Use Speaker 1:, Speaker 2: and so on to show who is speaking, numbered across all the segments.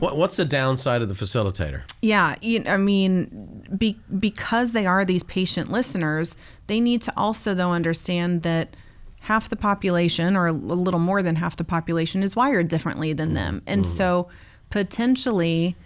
Speaker 1: What's the downside of the facilitator?
Speaker 2: Yeah, because they are these patient listeners, they need to also, though, understand that half the population, or a little more than half the population, is wired differently than them. And so potentially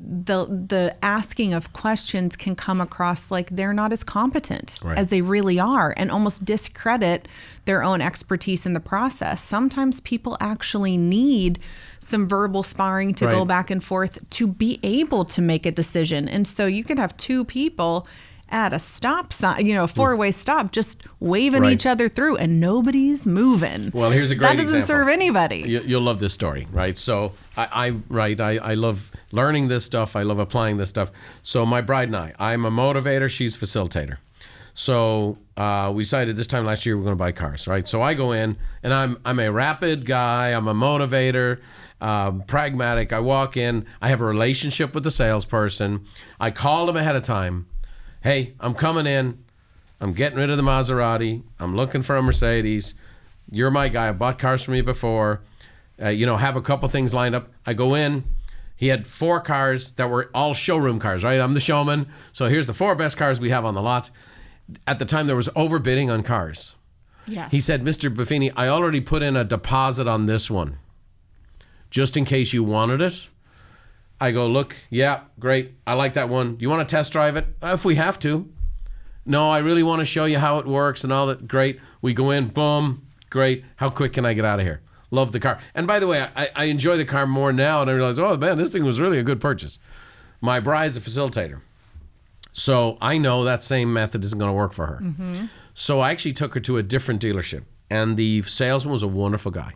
Speaker 2: the asking of questions can come across like they're not as competent as they really are, and almost discredit their own expertise in the process. Sometimes people actually need some verbal sparring to go back and forth to be able to make a decision. And so you could have two people at a stop sign, a four-way stop, just waving each other through, and nobody's moving.
Speaker 1: Well, here's a great example.
Speaker 2: That doesn't serve anybody.
Speaker 1: You'll love this story, right? So I love learning this stuff. I love applying this stuff. So my bride and I'm a motivator. She's a facilitator. So we decided this time last year we're going to buy cars, right? So I go in, and I'm a rapid guy. I'm a motivator, pragmatic. I walk in. I have a relationship with the salesperson. I call them ahead of time. Hey, I'm coming in. I'm getting rid of the Maserati. I'm looking for a Mercedes. You're my guy. I bought cars from you before. Have a couple things lined up. I go in. He had 4 cars that were all showroom cars, right? I'm the showman. So here's the 4 best cars we have on the lot. At the time, there was overbidding on cars.
Speaker 2: Yes.
Speaker 1: He said, Mr. Buffini, I already put in a deposit on this one, just in case you wanted it. I go, look, yeah, great. I like that one. Do you want to test drive it? If we have to. No, I really want to show you how it works and all that. Great. We go in, boom, great. How quick can I get out of here? Love the car. And by the way, I enjoy the car more now, and I realize, oh, man, this thing was really a good purchase. My bride's a facilitator. So I know that same method isn't going to work for her. Mm-hmm. So I actually took her to a different dealership, and the salesman was a wonderful guy.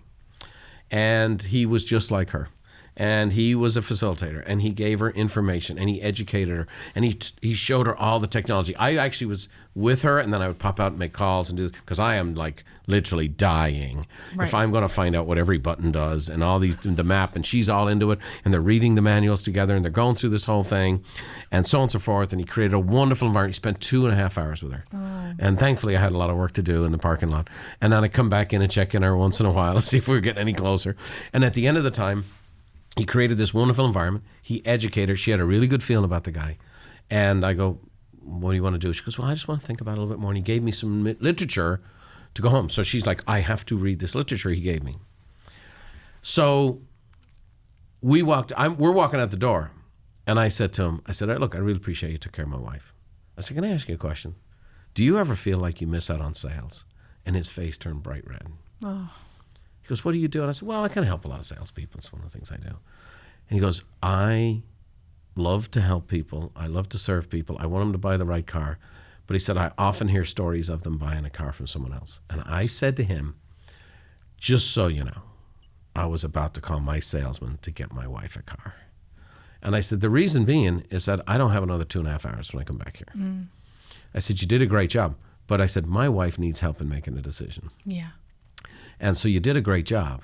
Speaker 1: And he was just like her. And he was a facilitator, and he gave her information, and he educated her, and he showed her all the technology. I actually was with her, and then I would pop out and make calls and do this, because I am like literally dying if I'm going to find out what every button does and all the map, and she's all into it, and they're reading the manuals together, and they're going through this whole thing, and so on and so forth. And he created a wonderful environment. He spent 2.5 hours with her, and thankfully I had a lot of work to do in the parking lot. And then I come back in and check in her once in a while to see if we were getting any closer. And at the end of the time, he created this wonderful environment. He educated her. She had a really good feeling about the guy. And I go, what do you want to do? She goes, well, I just want to think about it a little bit more. And he gave me some literature to go home. So she's like, I have to read this literature he gave me. So we're walking out the door. And I said to him, look, I really appreciate you took care of my wife. I said, can I ask you a question? Do you ever feel like you miss out on sales? And his face turned bright red. Oh. He goes, what do you do? And I said, well, I kind of help a lot of salespeople. It's one of the things I do. And he goes, I love to help people. I love to serve people. I want them to buy the right car. But he said, I often hear stories of them buying a car from someone else. And I said to him, just so you know, I was about to call my salesman to get my wife a car. And I said, the reason being is that I don't have another 2.5 hours when I come back here. Mm. I said, you did a great job. But I said, my wife needs help in making a decision.
Speaker 2: Yeah.
Speaker 1: And so you did a great job,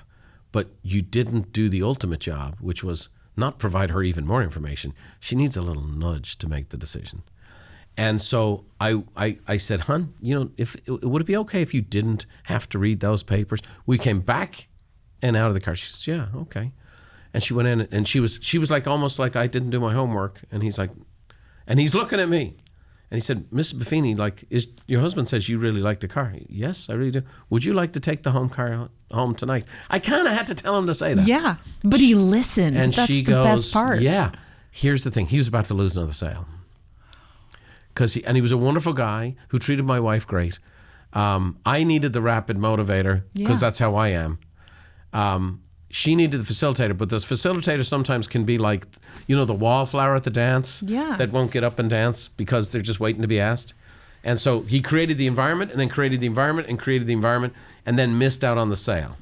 Speaker 1: but you didn't do the ultimate job, which was not provide her even more information. She needs a little nudge to make the decision. And so I said, hon, would it be okay if you didn't have to read those papers? We came back and out of the car. She says, yeah, okay. And she went in, and she was like almost like I didn't do my homework. And he's like, and he's looking at me. And he said, Mrs. Buffini, your husband says you really like the car. Yes, I really do. Would you like to take the car home tonight? I kind of had to tell him to say that.
Speaker 2: Yeah, but he listened.
Speaker 1: And
Speaker 2: that's
Speaker 1: she
Speaker 2: the
Speaker 1: goes,
Speaker 2: best part.
Speaker 1: Yeah. Here's the thing. He was about to lose another sale. He was a wonderful guy who treated my wife great. I needed the rapid motivator because that's how I am. She needed the facilitator, but this facilitator sometimes can be like, the wallflower at the dance that won't get up and dance because they're just waiting to be asked. And so he created the environment and then created the environment and created the environment and then missed out on the sale.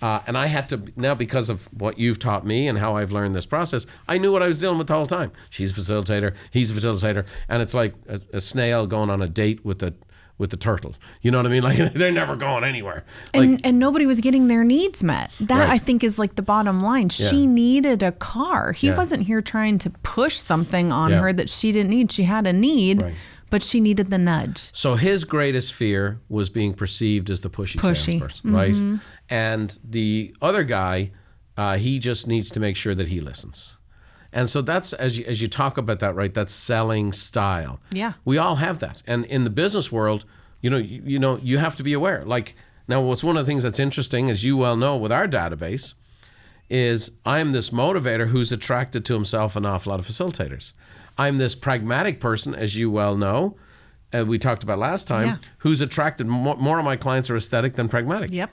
Speaker 1: And I had to, now because of what you've taught me and how I've learned this process, I knew what I was dealing with the whole time. She's a facilitator, he's a facilitator, and it's like a snail going on a date with the turtle. You know what I mean? Like they're never going anywhere.
Speaker 2: And nobody was getting their needs met. That I think is like the bottom line. She needed a car. He wasn't here trying to push something on her that she didn't need. She had a need, but she needed the nudge.
Speaker 1: So his greatest fear was being perceived as the pushy. Salesperson, right? And the other guy He just needs to make sure that he listens. And so that's, as you talk about that, right, that's selling style.
Speaker 2: Yeah.
Speaker 1: We all have that. And in the business world, you have to be aware. Like, now, what's one of the things that's interesting, as you well know, with our database, is I'm this motivator who's attracted to himself an awful lot of facilitators. I'm this pragmatic person, as you well know, we talked about last time, who's attracted, more of my clients are aesthetic than pragmatic.
Speaker 2: Yep.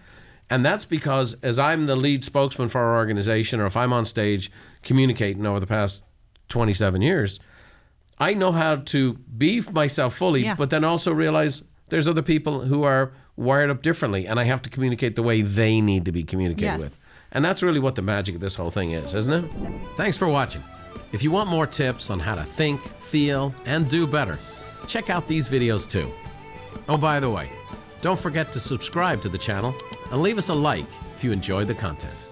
Speaker 1: And that's because as I'm the lead spokesman for our organization, or if I'm on stage communicating over the past 27 years, I know how to be myself fully, but then also realize there's other people who are wired up differently, and I have to communicate the way they need to be communicated with. And that's really what the magic of this whole thing is, isn't it? Thanks for watching. If you want more tips on how to think, feel, and do better, check out these videos too. Oh, by the way, don't forget to subscribe to the channel and leave us a like if you enjoyed the content.